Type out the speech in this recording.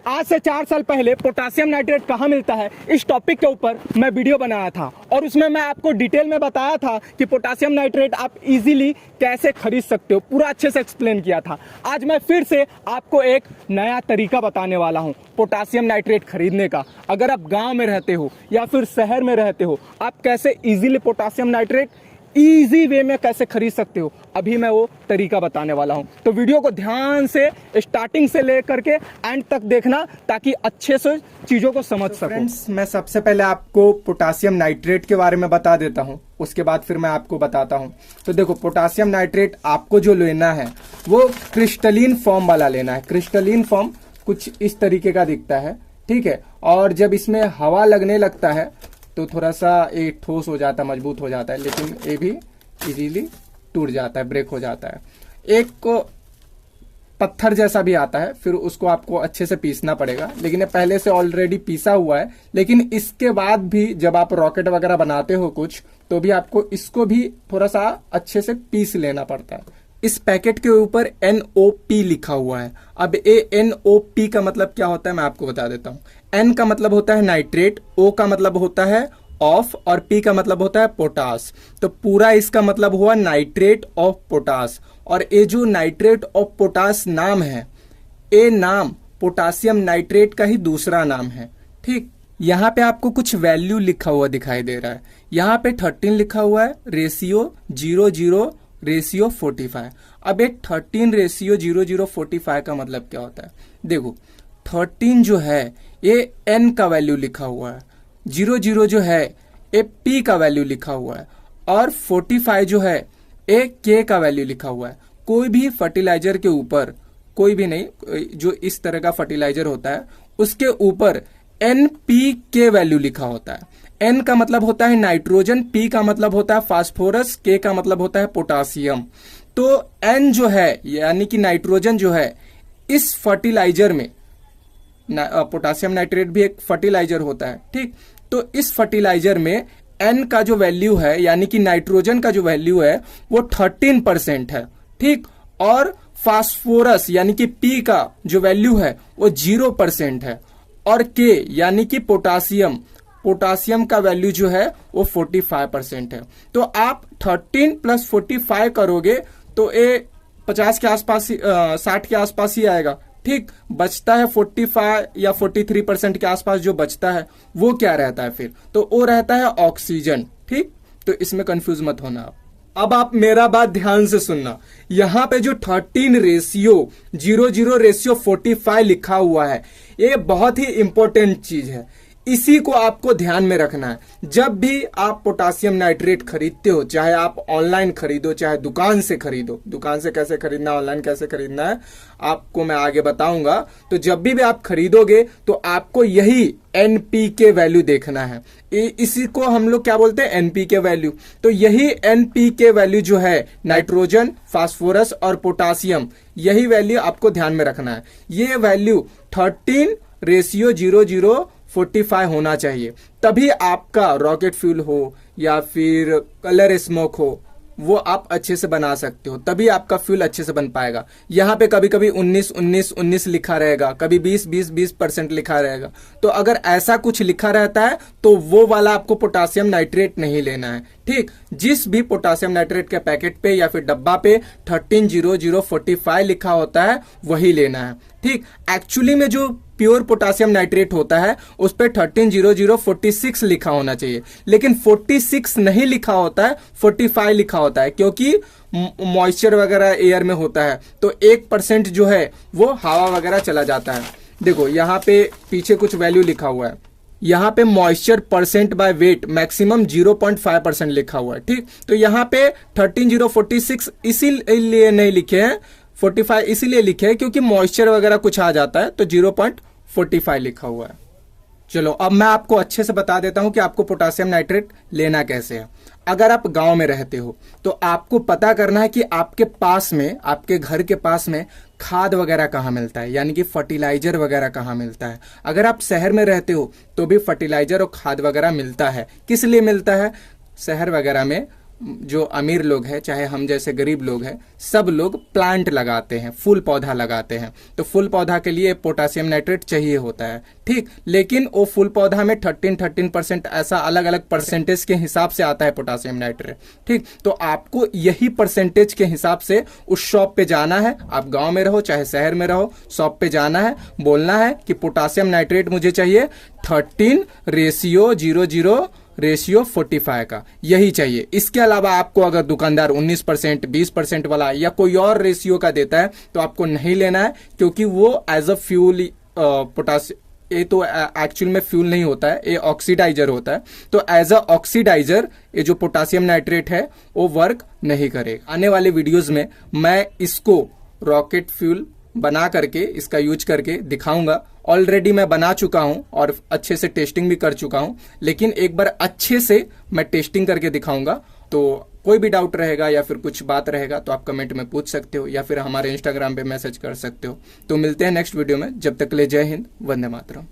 आज से 4 साल पहले पोटासियम नाइट्रेट कहाँ मिलता है इस टॉपिक के ऊपर मैं वीडियो बनाया था और उसमें मैं आपको डिटेल में बताया था कि पोटासियम नाइट्रेट आप इजीली कैसे खरीद सकते हो, पूरा अच्छे से एक्सप्लेन किया था। आज मैं फिर से आपको एक नया तरीका बताने वाला हूँ पोटासियम नाइट्रेट खरीदने का। अगर आप गांव में रहते हो या फिर शहर में रहते हो, आप कैसे easily potassium nitrate easy way में कैसे खरीद सकते हो, अभी मैं वो तरीका बताने वाला हूं। तो वीडियो को ध्यान से स्टार्टिंग से लेकर के एंड तक देखना ताकि अच्छे से चीज़ों को समझ सको। फ्रेंड्स, मैं सबसे पहले आपको पोटासियम नाइट्रेट के बारे में बता देता हूं, उसके बाद फिर मैं आपको बताता हूं। तो देखो, पोटासियम नाइट्रेट आपको जो लेना है वो क्रिस्टलीन फॉर्म वाला लेना है। क्रिस्टलीन फॉर्म कुछ इस तरीके का दिखता है, ठीक है। और जब इसमें हवा लगने लगता है तो थोड़ा सा ये ठोस हो जाता है, मजबूत हो जाता है, लेकिन ये भी इजीली टूट जाता है, ब्रेक हो जाता है। एक को पत्थर जैसा भी आता है, फिर उसको आपको अच्छे से पीसना पड़ेगा, लेकिन ये पहले से ऑलरेडी पीसा हुआ है। लेकिन इसके बाद भी जब आप रॉकेट वगैरह बनाते हो कुछ, तो भी आपको इसको भी थोड़ा सा अच्छे से पीस लेना पड़ता है। इस पैकेट के ऊपर NOP लिखा हुआ है। अब ये NOP का मतलब क्या होता है मैं आपको बता देता हूँ। N का मतलब होता है नाइट्रेट, O का मतलब होता है ऑफ और P का मतलब होता है पोटास। तो पूरा इसका मतलब हुआ नाइट्रेट ऑफ पोटास। और ये जो नाइट्रेट ऑफ पोटास नाम है, ये नाम पोटासियम नाइट्रेट का ही दूसरा नाम है, ठीक। यहाँ पे आपको कुछ वैल्यू लिखा हुआ दिखाई दे रहा है। यहाँ पे 13 लिखा हुआ है, रेशियो 00 रेशियो 45। अब ये 13 रेशियो 00 45 का मतलब क्या होता है? देखो, 13 जो है ये N का वैल्यू लिखा हुआ है, 00 जो है ये P का वैल्यू लिखा हुआ है, और 45 जो है ये K का वैल्यू लिखा हुआ है। कोई भी फर्टिलाइजर के ऊपर, कोई भी नहीं, जो इस तरह का फर्टिलाइजर होता है उसके ऊपर NPK वैल्यू लिखा होता है। N का मतलब होता है नाइट्रोजन, P का मतलब होता है फास्फोरस, K का मतलब होता है पोटासियम। तो N जो है यानी कि नाइट्रोजन जो है, इस फर्टिलाइजर में, पोटासियम नाइट्रेट भी एक फर्टिलाइजर होता है, ठीक। तो इस फर्टिलाइजर में N का जो वैल्यू है यानी कि नाइट्रोजन का जो वैल्यू है वो 13% है, ठीक। और फास्फोरस यानी कि P का जो वैल्यू है वो 0% है। और K यानी कि पोटासियम का वैल्यू जो है वो 45% है। तो आप 13 + 45 करोगे तो ये 50 के आसपास, 60 के आसपास ही आएगा, ठीक। बचता है 45 या 43% के आसपास जो बचता है वो क्या रहता है फिर? तो वो रहता है ऑक्सीजन, ठीक। तो इसमें कंफ्यूज मत होना आप। अब आप मेरा बात ध्यान से सुनना। यहां पे जो 13 रेशियो 00 रेशियो 45 लिखा हुआ है, ये बहुत ही इंपॉर्टेंट चीज है। इसी को आपको ध्यान में रखना है। जब भी आप पोटासियम नाइट्रेट खरीदते हो, चाहे आप ऑनलाइन खरीदो चाहे दुकान से खरीदो, दुकान से कैसे खरीदना, ऑनलाइन कैसे खरीदना है आपको मैं आगे बताऊंगा। तो जब भी आप खरीदोगे तो आपको यही NPK वैल्यू देखना है। इसी को हम लोग क्या बोलते हैं? NPK value. तो यही NPK वैल्यू जो है, नाइट्रोजन, फास्फोरस और पोटासियम, यही वैल्यू आपको ध्यान में रखना है। ये वैल्यू 13 रेशियो 00 45 होना चाहिए, तभी आपका रॉकेट फ्यूल हो या फिर कलर स्मोक हो वो आप अच्छे से बना सकते हो, तभी आपका फ्यूल अच्छे से बन पाएगा। यहाँ पे कभी कभी 19 लिखा रहेगा, कभी 20% लिखा रहेगा। तो अगर ऐसा कुछ लिखा रहता है तो वो वाला आपको पोटासियम नाइट्रेट नहीं लेना है, ठीक। जिस भी पोटासियम नाइट्रेट के पैकेट पे या फिर डब्बा पे 130045 लिखा होता है वही लेना है, ठीक। एक्चुअली में जो प्योर पोटासियम नाइट्रेट होता है उस पे 130046 लिखा होना चाहिए, लेकिन 46 नहीं लिखा होता है, 45 लिखा होता है, क्योंकि मॉइस्चर वगैरह एयर में होता है तो 1% जो है वो हवा वगैरह चला जाता है। देखो, यहाँ पे पीछे कुछ वैल्यू लिखा हुआ है, यहाँ पे मॉइस्चर % बाय वेट मैक्सिमम 0.5% लिखा हुआ है, ठीक। तो यहाँ पे 130046 इसीलिए नहीं लिखे हैं, 45 इसीलिए लिखे हैं क्योंकि मॉइस्चर वगैरह कुछ आ जाता है, तो 0.45 लिखा हुआ है। चलो, अब मैं आपको अच्छे से बता देता हूं कि आपको पोटासियम नाइट्रेट लेना कैसे है। अगर आप गांव में रहते हो तो आपको पता करना है कि आपके पास में, आपके घर के पास में खाद वगैरह कहाँ मिलता है, यानी कि फर्टिलाइजर वगैरह कहाँ मिलता है। अगर आप शहर में रहते हो तो भी फर्टिलाइजर और खाद वगैरह मिलता है। किस लिए मिलता है? शहर वगैरह में जो अमीर लोग हैं चाहे हम जैसे गरीब लोग हैं, सब लोग प्लांट लगाते हैं, फूल पौधा लगाते हैं। तो फूल पौधा के लिए पोटासियम नाइट्रेट चाहिए होता है, ठीक। लेकिन वो फूल पौधा में 13% ऐसा अलग अलग परसेंटेज के हिसाब से आता है पोटासियम नाइट्रेट, ठीक। तो आपको यही परसेंटेज के हिसाब से उस शॉप पे जाना है, आप गांव में रहो चाहे शहर में रहो, शॉप पे जाना है, बोलना है कि पोटासियम नाइट्रेट मुझे चाहिए 13:00:45 का, यही चाहिए। इसके अलावा आपको अगर दुकानदार 19%, 20% वाला या कोई और रेशियो का देता है तो आपको नहीं लेना है, क्योंकि वो एज अ फ्यूल पोटासियम, ये तो एक्चुअल में फ्यूल नहीं होता है, ये ऑक्सीडाइजर होता है। तो एज अ ऑक्सीडाइजर ये जो पोटासियम नाइट्रेट है वो वर्क नहीं करेगा। आने वाले वीडियोस में मैं इसको रॉकेट फ्यूल बना करके इसका यूज करके दिखाऊंगा। ऑलरेडी मैं बना चुका हूं और अच्छे से टेस्टिंग भी कर चुका हूं, लेकिन एक बार अच्छे से मैं टेस्टिंग करके दिखाऊंगा। तो कोई भी डाउट रहेगा या फिर कुछ बात रहेगा तो आप कमेंट में पूछ सकते हो या फिर हमारे इंस्टाग्राम पे मैसेज कर सकते हो। तो मिलते हैं नेक्स्ट वीडियो में, जब तक के लिए जय हिंद, वंदे मातरम।